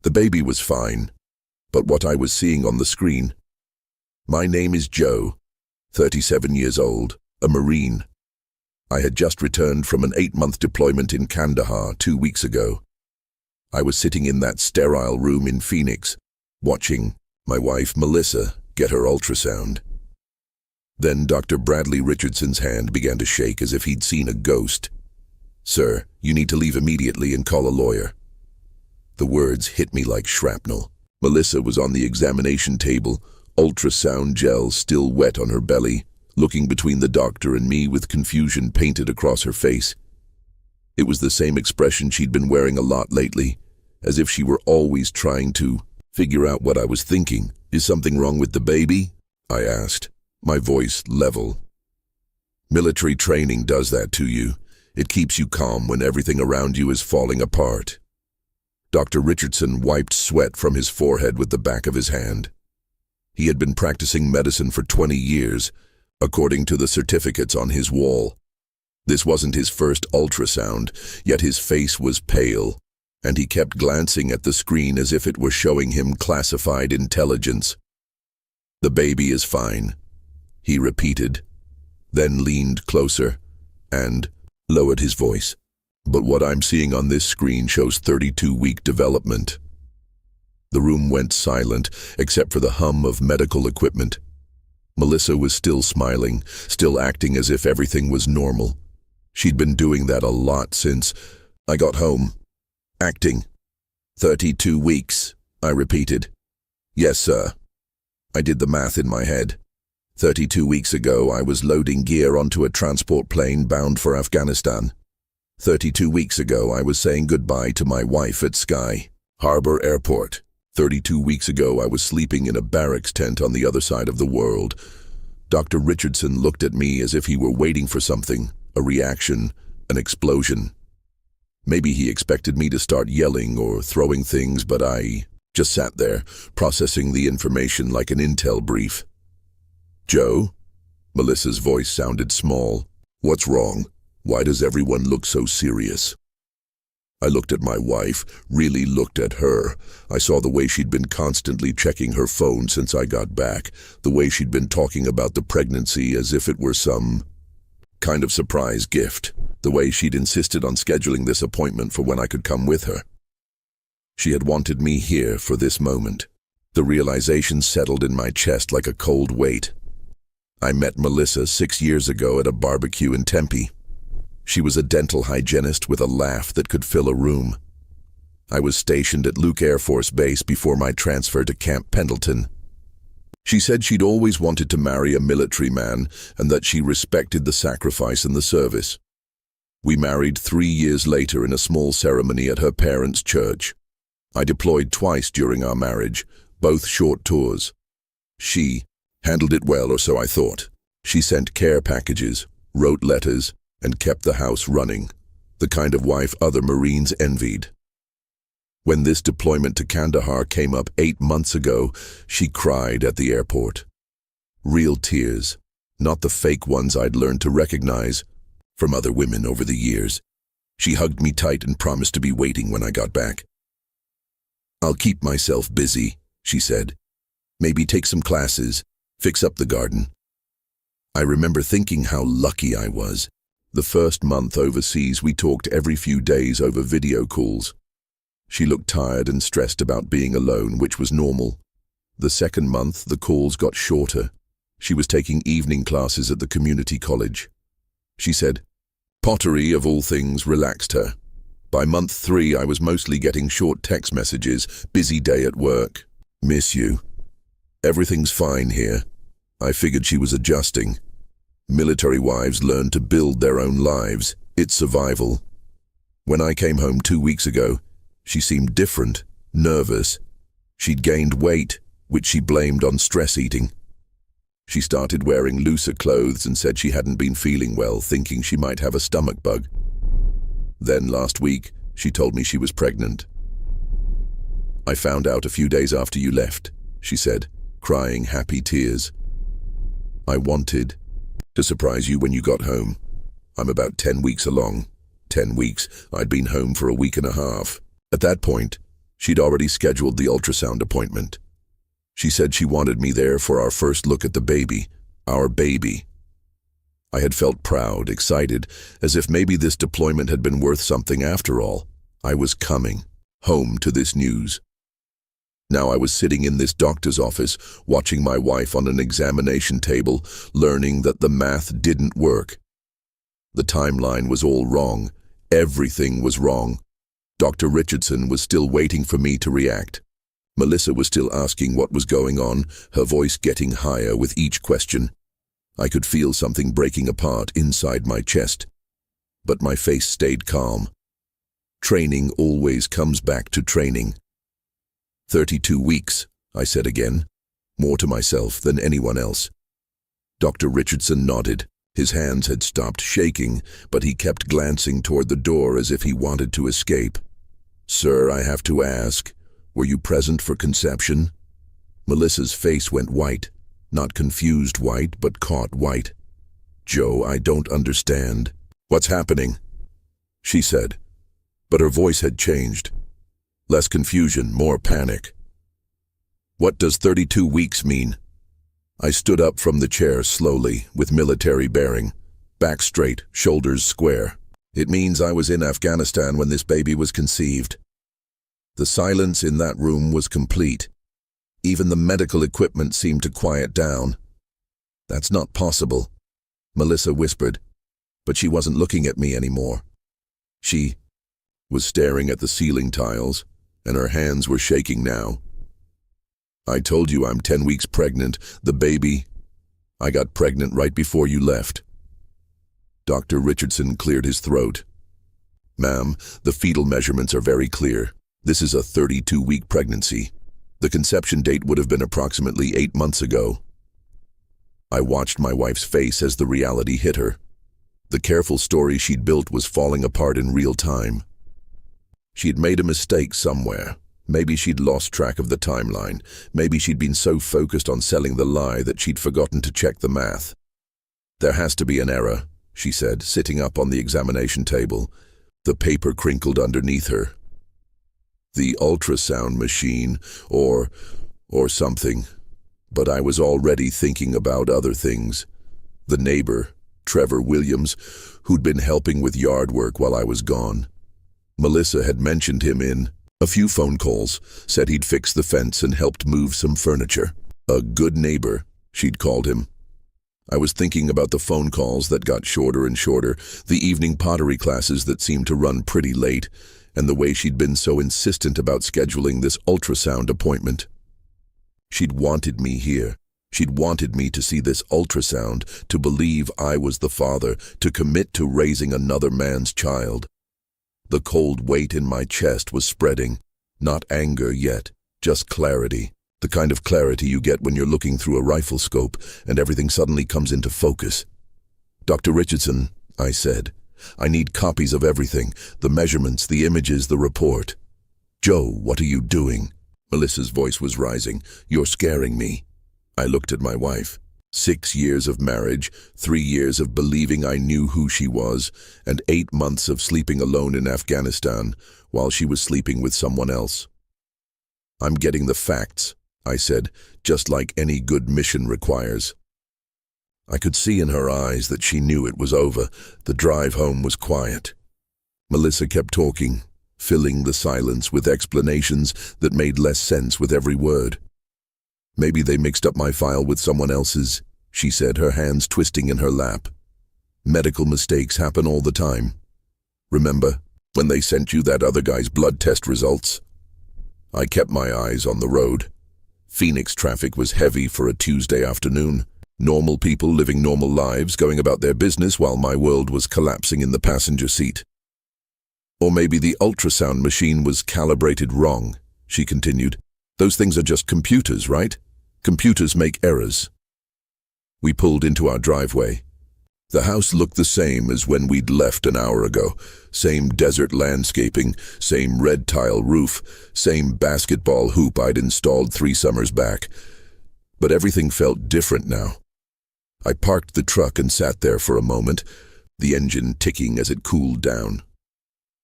The baby was fine, but what I was seeing on the screen. My name is Joe, 37 years old, a Marine. I had just returned from an 8-month deployment in Kandahar 2 weeks ago. I was sitting in that sterile room in Phoenix, watching my wife, Melissa, get her ultrasound. Then Dr. Bradley Richardson's hand began to shake as if he'd seen a ghost. "Sir, you need to leave immediately and call a lawyer." The words hit me like shrapnel. Melissa was on the examination table, ultrasound gel still wet on her belly, looking between the doctor and me with confusion painted across her face. It was the same expression she'd been wearing a lot lately, as if she were always trying to figure out what I was thinking. "Is something wrong with the baby?" I asked, my voice level. "Military training does that to you. It keeps you calm when everything around you is falling apart." Dr. Richardson wiped sweat from his forehead with the back of his hand. He had been practicing medicine for 20 years, according to the certificates on his wall. This wasn't his first ultrasound, yet his face was pale, and he kept glancing at the screen as if it were showing him classified intelligence. "The baby is fine," he repeated, then leaned closer and lowered his voice. "But what I'm seeing on this screen shows 32-week development." The room went silent, except for the hum of medical equipment. Melissa was still smiling, still acting as if everything was normal. She'd been doing that a lot since I got home. "Acting. 32 weeks, I repeated. "Yes, sir." I did the math in my head. 32 weeks ago, I was loading gear onto a transport plane bound for Afghanistan. 32 weeks ago, I was saying goodbye to my wife at Sky Harbor Airport. 32 weeks ago, I was sleeping in a barracks tent on the other side of the world. Dr. Richardson looked at me as if he were waiting for something, a reaction, an explosion. Maybe he expected me to start yelling or throwing things, but I just sat there, processing the information like an intel brief. "Joe?" Melissa's voice sounded small. "What's wrong? Why does everyone look so serious?" I looked at my wife, really looked at her. I saw the way she'd been constantly checking her phone since I got back, the way she'd been talking about the pregnancy as if it were some kind of surprise gift, the way she'd insisted on scheduling this appointment for when I could come with her. She had wanted me here for this moment. The realization settled in my chest like a cold weight. I met Melissa 6 years ago at a barbecue in Tempe. She was a dental hygienist with a laugh that could fill a room. I was stationed at Luke Air Force Base before my transfer to Camp Pendleton. She said she'd always wanted to marry a military man and that she respected the sacrifice and the service. We married 3 years later in a small ceremony at her parents' church. I deployed twice during our marriage, both short tours. She handled it well, or so I thought. She sent care packages, wrote letters, and kept the house running, the kind of wife other Marines envied. When this deployment to Kandahar came up 8 months ago, she cried at the airport. Real tears, not the fake ones I'd learned to recognize from other women over the years. She hugged me tight and promised to be waiting when I got back. "I'll keep myself busy," she said. "Maybe take some classes, fix up the garden." I remember thinking how lucky I was. The first month overseas, we talked every few days over video calls. She looked tired and stressed about being alone, which was normal. The second month, the calls got shorter. She was taking evening classes at the community college. She said, pottery, of all things, relaxed her. By month 3, I was mostly getting short text messages, "Busy day at work. Miss you. Everything's fine here." I figured she was adjusting. Military wives learn to build their own lives. It's survival. When I came home 2 weeks ago, she seemed different, nervous. She'd gained weight, which she blamed on stress eating. She started wearing looser clothes and said she hadn't been feeling well, thinking she might have a stomach bug. Then last week, she told me she was pregnant. "I found out a few days after you left," she said, crying happy tears. "I wanted to surprise you when you got home. I'm about 10 weeks along. 10 weeks, I'd been home for a week and a half. At that point, She'd already scheduled the ultrasound appointment. She said she wanted me there for our first look at the baby, our baby. I had felt proud, excited, as if maybe this deployment had been worth something after all. I was coming home to this news. Now I was sitting in this doctor's office, watching my wife on an examination table, learning that the math didn't work. The timeline was all wrong. Everything was wrong. Dr. Richardson was still waiting for me to react. Melissa was still asking what was going on, her voice getting higher with each question. I could feel something breaking apart inside my chest, but my face stayed calm. Training always comes back to training. 32 weeks, I said again, more to myself than anyone else. Dr. Richardson nodded. His hands had stopped shaking, but he kept glancing toward the door as if he wanted to escape. Sir, I have to ask, were you present for conception? Melissa's face went white, not confused white, but caught white. Joe, I don't understand. What's happening? She said, but her voice had changed. Less confusion, more panic. What does 32 weeks mean? I stood up from the chair slowly, with military bearing, back straight, shoulders square. It means I was in Afghanistan when this baby was conceived. The silence in that room was complete. Even the medical equipment seemed to quiet down. That's not possible, Melissa whispered, but she wasn't looking at me anymore. She was staring at the ceiling tiles, and her hands were shaking now. I told you I'm 10 weeks pregnant. The baby, I got pregnant right before you left. Dr. Richardson cleared his throat. Ma'am, the fetal measurements are very clear. This is a 32-week pregnancy. The conception date would have been approximately 8 months ago. I watched my wife's face as the reality hit her. The careful story she'd built was falling apart in real time. She'd made a mistake somewhere. Maybe she'd lost track of the timeline. Maybe she'd been so focused on selling the lie that she'd forgotten to check the math. There has to be an error, she said, sitting up on the examination table. The paper crinkled underneath her. The ultrasound machine, or something. But I was already thinking about other things. The neighbor, Trevor Williams, who'd been helping with yard work while I was gone. Melissa had mentioned him in a few phone calls, said he'd fixed the fence and helped move some furniture. A good neighbor, she'd called him. I was thinking about the phone calls that got shorter and shorter, the evening pottery classes that seemed to run pretty late, and the way she'd been so insistent about scheduling this ultrasound appointment. She'd wanted me here. She'd wanted me to see this ultrasound, to believe I was the father, to commit to raising another man's child. The cold weight in my chest was spreading. Not anger yet, just clarity. The kind of clarity you get when you're looking through a rifle scope and everything suddenly comes into focus. Dr. Richardson, I said, I need copies of everything, the measurements, the images, the report. Joe, what are you doing? Melissa's voice was rising. You're scaring me. I looked at my wife. 6 years of marriage, 3 years of believing I knew who she was, and 8 months of sleeping alone in Afghanistan while she was sleeping with someone else. I'm getting the facts, I said, just like any good mission requires. I could see in her eyes that she knew it was over. The drive home was quiet. Melissa kept talking, filling the silence with explanations that made less sense with every word. Maybe they mixed up my file with someone else's, she said, her hands twisting in her lap. Medical mistakes happen all the time. Remember when they sent you that other guy's blood test results? I kept my eyes on the road. Phoenix traffic was heavy for a Tuesday afternoon. Normal people living normal lives, going about their business while my world was collapsing in the passenger seat. Or maybe the ultrasound machine was calibrated wrong, she continued. Those things are just computers, right? Computers make errors. We pulled into our driveway. The house looked the same as when we'd left an hour ago. Same desert landscaping, same red tile roof, same basketball hoop I'd installed 3 summers back. But everything felt different now. I parked the truck and sat there for a moment, the engine ticking as it cooled down.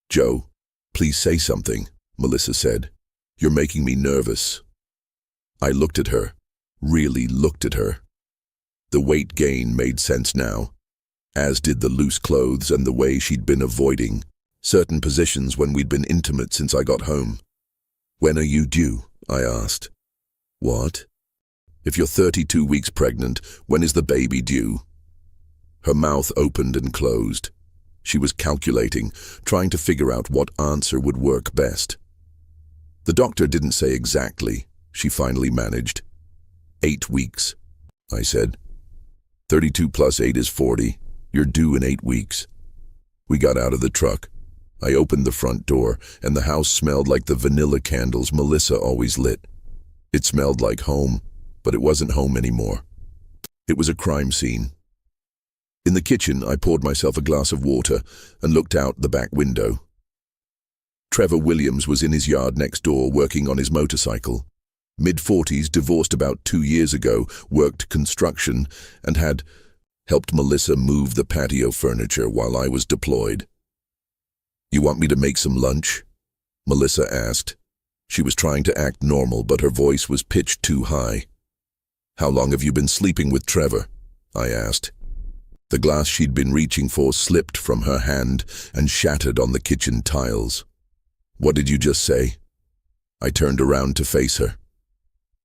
Joe, please say something, Melissa said. You're making me nervous. I looked at her, really looked at her. The weight gain made sense now, as did the loose clothes and the way she'd been avoiding certain positions when we'd been intimate since I got home. When are you due? I asked. What? If you're 32 weeks pregnant, when is the baby due? Her mouth opened and closed. She was calculating, trying to figure out what answer would work best. The doctor didn't say exactly, she finally managed. 8 weeks, I said. 32 plus 8 is 40. You're due in 8 weeks. We got out of the truck. I opened the front door, and the house smelled like the vanilla candles Melissa always lit. It smelled like home, but it wasn't home anymore. It was a crime scene. In the kitchen, I poured myself a glass of water and looked out the back window. Trevor Williams was in his yard next door working on his motorcycle. Mid-40s, divorced about 2 years ago, worked construction, and had helped Melissa move the patio furniture while I was deployed. You want me to make some lunch? Melissa asked. She was trying to act normal, but her voice was pitched too high. How long have you been sleeping with Trevor? I asked. The glass she'd been reaching for slipped from her hand and shattered on the kitchen tiles. What did you just say? I turned around to face her.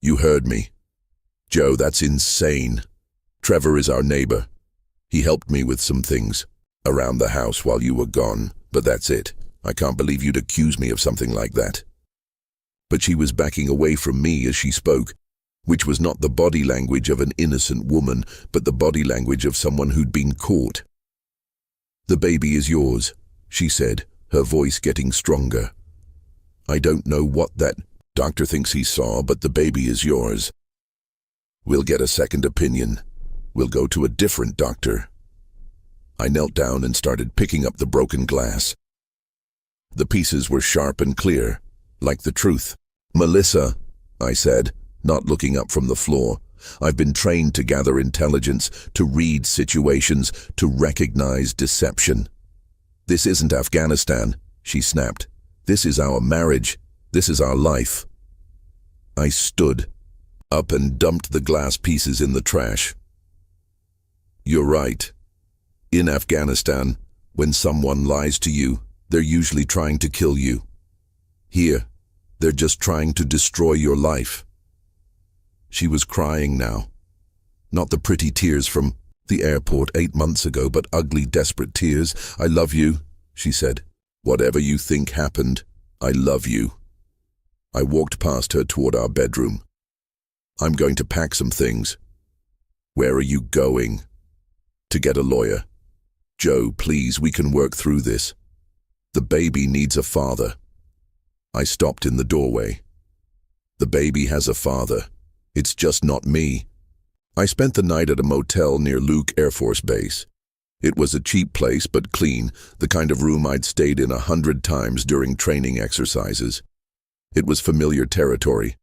You heard me. Joe, that's insane. Trevor is our neighbor. He helped me with some things around the house while you were gone, but that's it. I can't believe you'd accuse me of something like that. But she was backing away from me as she spoke, which was not the body language of an innocent woman, but the body language of someone who'd been caught. The baby is yours, she said, her voice getting stronger. I don't know what that doctor thinks he saw, but the baby is yours. We'll get a second opinion. We'll go to a different doctor. I knelt down and started picking up the broken glass. The pieces were sharp and clear, like the truth. Melissa, I said, not looking up from the floor. I've been trained to gather intelligence, to read situations, to recognize deception. This isn't Afghanistan, she snapped. This is our marriage. This is our life. I stood up and dumped the glass pieces in the trash. You're right. In Afghanistan, when someone lies to you, they're usually trying to kill you. Here, they're just trying to destroy your life. She was crying now. Not the pretty tears from the airport 8 months ago, but ugly, desperate tears. I love you, she said. Whatever you think happened, I love you. I walked past her toward our bedroom. I'm going to pack some things. Where are you going? To get a lawyer. Joe, please, we can work through this. The baby needs a father. I stopped in the doorway. The baby has a father. It's just not me. I spent the night at a motel near Luke Air Force Base. It was a cheap place but clean, the kind of room I'd stayed in 100 times during training exercises. It was familiar territory.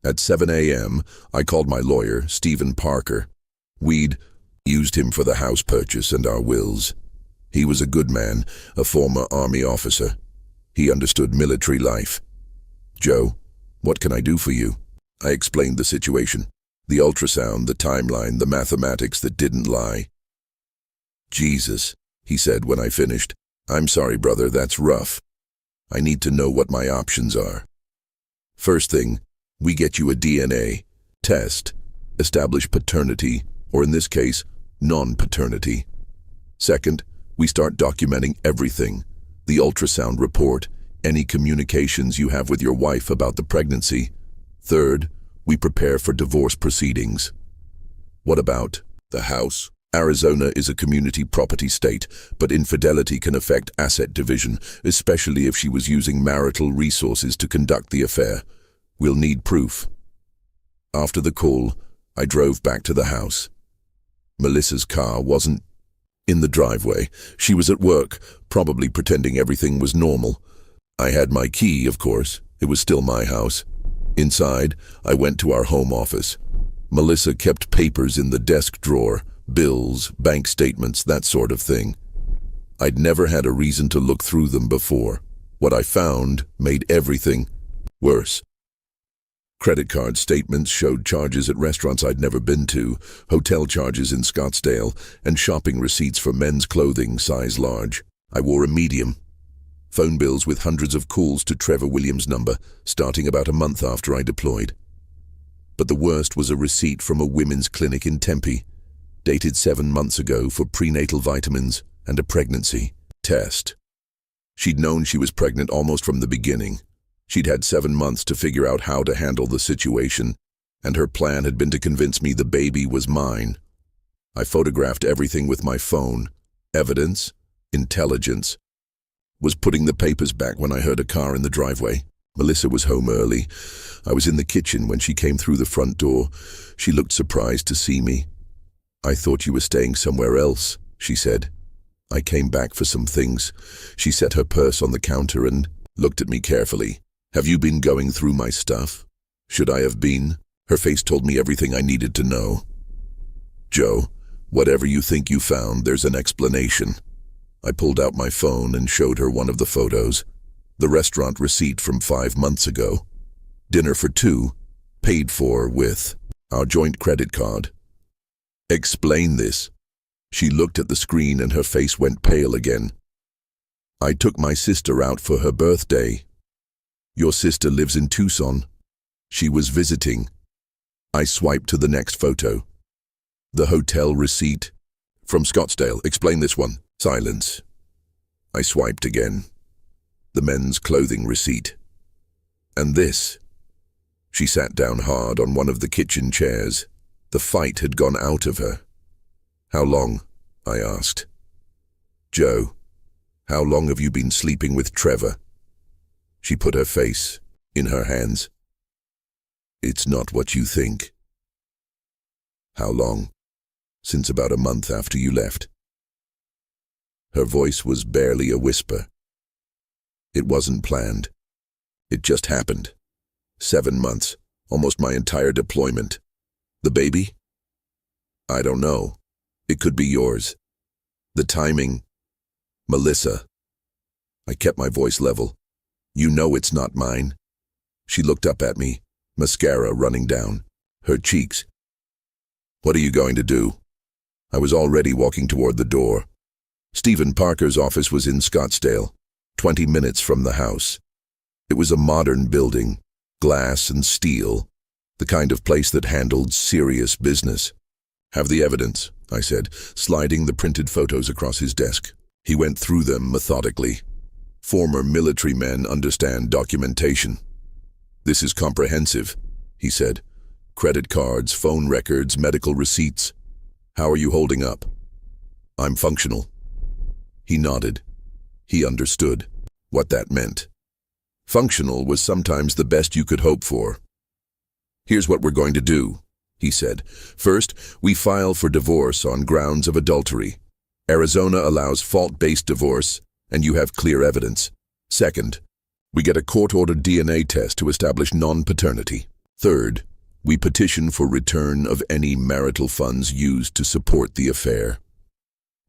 At 7 a.m., I called my lawyer, Stephen Parker. We'd used him for the house purchase and our wills. He was a good man, a former Army officer. He understood military life. Joe, what can I do for you? I explained the situation. The ultrasound, the timeline, the mathematics that didn't lie. Jesus, he said when I finished. I'm sorry, brother, that's rough. I need to know what my options are. First thing, we get you a DNA test, establish paternity, or in this case, non-paternity. Second, we start documenting everything. The ultrasound report, any communications you have with your wife about the pregnancy. Third, we prepare for divorce proceedings. What about the house? Arizona is a community property state, but infidelity can affect asset division, especially if she was using marital resources to conduct the affair. We'll need proof. After the call, I drove back to the house. Melissa's car wasn't in the driveway. She was at work, probably pretending everything was normal. I had my key, of course. It was still my house. Inside, I went to our home office. Melissa kept papers in the desk drawer, bills, bank statements, that sort of thing. I'd never had a reason to look through them before. What I found made everything Worse. Credit card statements showed charges at restaurants I'd never been to, hotel charges in Scottsdale, and shopping receipts for men's clothing, size large. I wore a medium. Phone bills with hundreds of calls to Trevor Williams' number, starting about a month after I deployed. But the worst was a receipt from a women's clinic in Tempe, dated 7 months ago, for prenatal vitamins and a pregnancy test. She'd known she was pregnant almost from the beginning. She'd had 7 months to figure out how to handle the situation, and her plan had been to convince me the baby was mine. I photographed everything with my phone. Evidence, intelligence. Was putting the papers back when I heard a car in the driveway. Melissa was home early. I was in the kitchen when she came through the front door. She looked surprised to see me. "I thought you were staying somewhere else," she said. "I came back for some things." She set her purse on the counter and looked at me carefully. "Have you been going through my stuff?" Should I have been? Her face told me everything I needed to know. "Joe, whatever you think you found, there's an explanation." I pulled out my phone and showed her one of the photos. The restaurant receipt from 5 months ago. Dinner for 2, paid for with our joint credit card. "Explain this." She looked at the screen and her face went pale again. "I took my sister out for her birthday." "Your sister lives in Tucson." "She was visiting." I swiped to the next photo. "The hotel receipt." "From Scottsdale. Explain this one." Silence. I swiped again. "The men's clothing receipt." "And this?" She sat down hard on one of the kitchen chairs. The fight had gone out of her. "How long?" I asked. "Joe, how long have you been sleeping with Trevor?" She put her face in her hands. "It's not what you think." "How long?" "Since about a month after you left." Her voice was barely a whisper. "It wasn't planned. It just happened. 7 months, almost my entire deployment." "The baby?" "I don't know. It could be yours." "The timing." "Melissa." I kept my voice level. "You know it's not mine." She looked up at me, mascara running down her cheeks. "What are you going to do?" I was already walking toward the door. Stephen Parker's office was in Scottsdale, 20 minutes from the house. It was a modern building, glass and steel, the kind of place that handled serious business. "Have the evidence," I said, sliding the printed photos across his desk. He went through them methodically. Former military men understand documentation. "This is comprehensive," he said. "Credit cards, phone records, medical receipts. How are you holding up?" "I'm functional." He nodded. He understood what that meant. Functional was sometimes the best you could hope for. "Here's what we're going to do," he said. "First, we file for divorce on grounds of adultery. Arizona allows fault-based divorce, and you have clear evidence. Second, we get a court-ordered DNA test to establish non-paternity. Third, we petition for return of any marital funds used to support the affair."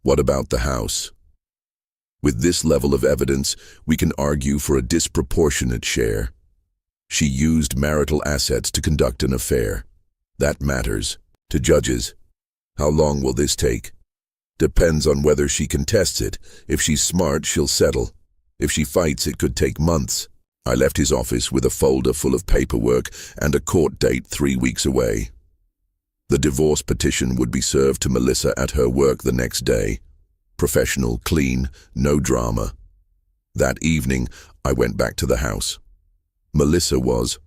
"What about the house?" "With this level of evidence, we can argue for a disproportionate share. She used marital assets to conduct an affair. That matters to judges." "How long will this take?" "Depends on whether she contests it. If she's smart, she'll settle. If she fights, it could take months." I left his office with a folder full of paperwork and a court date 3 weeks away. The divorce petition would be served to Melissa at her work the next day. Professional, clean, no drama. That evening, I went back to the house. Melissa was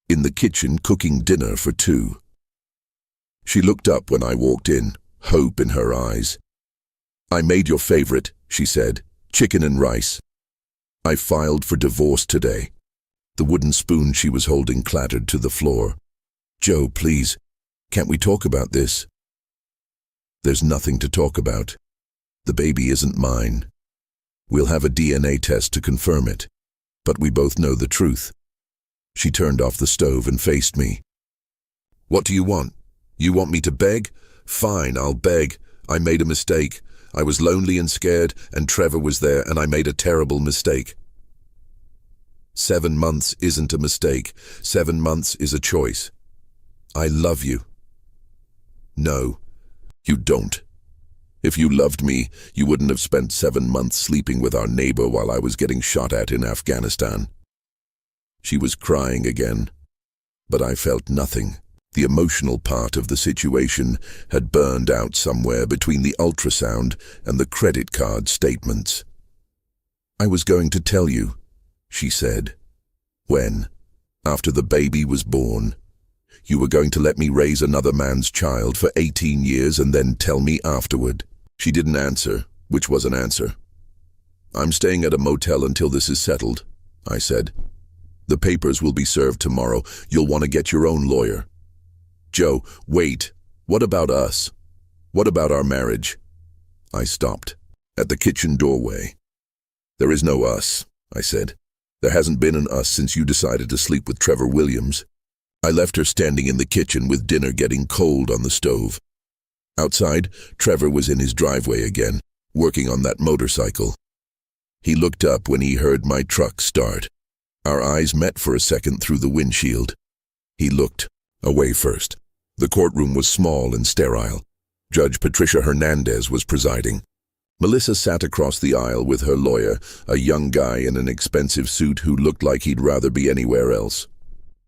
in the kitchen cooking dinner for 2. She looked up when I walked in, hope in her eyes. "I made your favorite," she said, "chicken and rice. I filed for divorce today." The wooden spoon she was holding clattered to the floor. "Joe, please, can't we talk about this?" "There's nothing to talk about. The baby isn't mine. We'll have a DNA test to confirm it, but we both know the truth." She turned off the stove and faced me. "What do you want? You want me to beg? Fine, I'll beg. I made a mistake. I was lonely and scared, and Trevor was there, and I made a terrible mistake." 7 months isn't a mistake. 7 months is a choice. I love you. No, you don't. If you loved me, you wouldn't have spent 7 months sleeping with our neighbor while I was getting shot at in Afghanistan. She was crying again, but I felt nothing. The emotional part of the situation had burned out somewhere between the ultrasound and the credit card statements. I was going to tell you, she said. When? After the baby was born. You were going to let me raise another man's child for 18 years and then tell me afterward. She didn't answer, which was an answer. I'm staying at a motel until this is settled, I said. The papers will be served tomorrow. You'll want to get your own lawyer. Joe, wait. What about us? What about our marriage? I stopped at the kitchen doorway. There is no us, I said. There hasn't been an us since you decided to sleep with Trevor Williams. I left her standing in the kitchen with dinner getting cold on the stove. Outside, Trevor was in his driveway again, working on that motorcycle. He looked up when he heard my truck start. Our eyes met for a second through the windshield. He looked away first. The courtroom was small and sterile. Judge Patricia Hernandez was presiding. Melissa sat across the aisle with her lawyer, a young guy in an expensive suit who looked like he'd rather be anywhere else.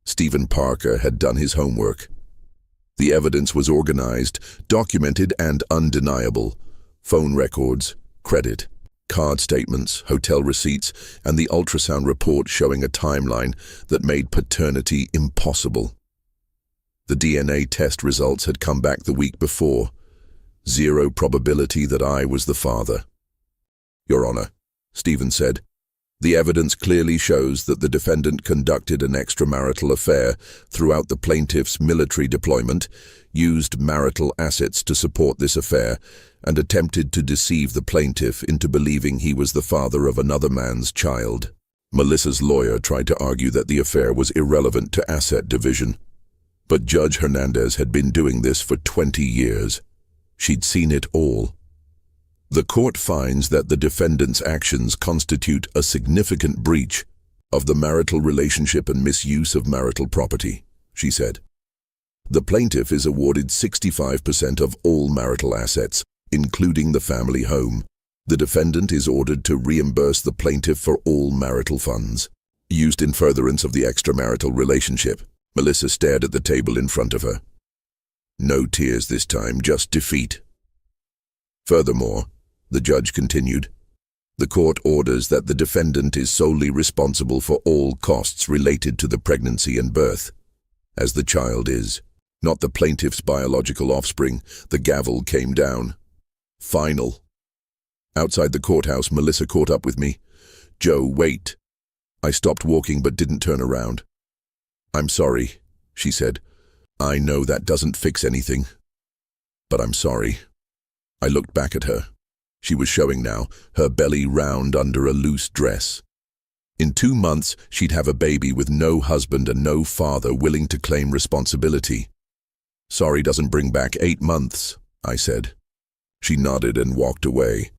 Stephen Parker had done his homework. The evidence was organized, documented, and undeniable. Phone records, credit, card statements, hotel receipts, and the ultrasound report showing a timeline that made paternity impossible. The DNA test results had come back the week before. 0 probability that I was the father. Your Honor, Stephen said, the evidence clearly shows that the defendant conducted an extramarital affair throughout the plaintiff's military deployment, used marital assets to support this affair, and attempted to deceive the plaintiff into believing he was the father of another man's child. Melissa's lawyer tried to argue that the affair was irrelevant to asset division. But Judge Hernandez had been doing this for 20 years. She'd seen it all. The court finds that the defendant's actions constitute a significant breach of the marital relationship and misuse of marital property, she said. The plaintiff is awarded 65% of all marital assets, including the family home. The defendant is ordered to reimburse the plaintiff for all marital funds used in furtherance of the extramarital relationship. Melissa stared at the table in front of her. No tears this time, just defeat. Furthermore, the judge continued, the court orders that the defendant is solely responsible for all costs related to the pregnancy and birth, as the child is, not the plaintiff's biological offspring. The gavel came down. Final. Outside the courthouse, Melissa caught up with me. Joe, wait. I stopped walking but didn't turn around. I'm sorry, she said. I know that doesn't fix anything, but I'm sorry. I looked back at her. She was showing now, her belly round under a loose dress. In 2 months, she'd have a baby with no husband and no father willing to claim responsibility. Sorry doesn't bring back 8 months, I said. She nodded and walked away.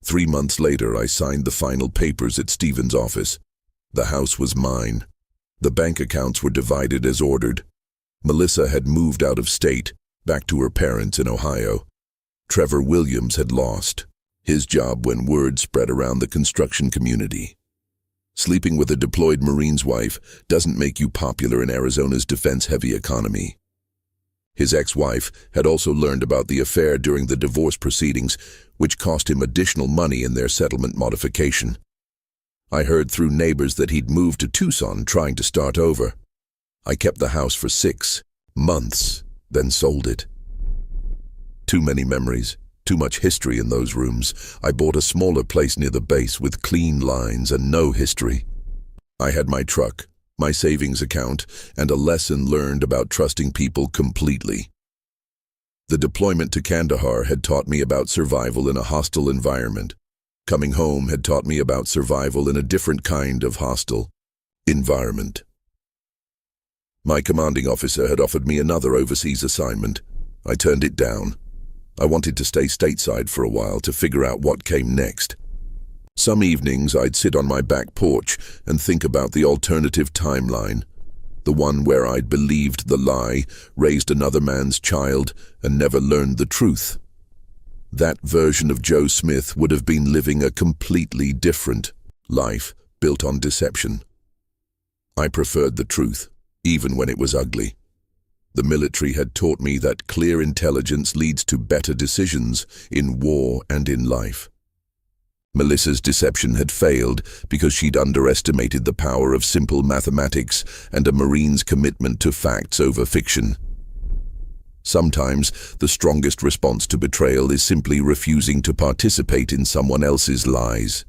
3 months later, I signed the final papers at Stephen's office. The house was mine. The bank accounts were divided as ordered. Melissa had moved out of state, back to her parents in Ohio. Trevor Williams had lost his job when word spread around the construction community. Sleeping with a deployed Marine's wife doesn't make you popular in Arizona's defense-heavy economy. His ex-wife had also learned about the affair during the divorce proceedings, which cost him additional money in their settlement modification. I heard through neighbors that he'd moved to Tucson trying to start over. I kept the house for 6 months, then sold it. Too many memories, too much history in those rooms. I bought a smaller place near the base with clean lines and no history. I had my truck, my savings account, and a lesson learned about trusting people completely. The deployment to Kandahar had taught me about survival in a hostile environment. Coming home had taught me about survival in a different kind of hostile environment. My commanding officer had offered me another overseas assignment. I turned it down. I wanted to stay stateside for a while to figure out what came next. Some evenings I'd sit on my back porch and think about the alternative timeline, the one where I'd believed the lie, raised another man's child, and never learned the truth. That version of Joe Smith would have been living a completely different life built on deception. I preferred the truth, even when it was ugly. The military had taught me that clear intelligence leads to better decisions in war and in life. Melissa's deception had failed because she'd underestimated the power of simple mathematics and a Marine's commitment to facts over fiction. Sometimes, the strongest response to betrayal is simply refusing to participate in someone else's lies.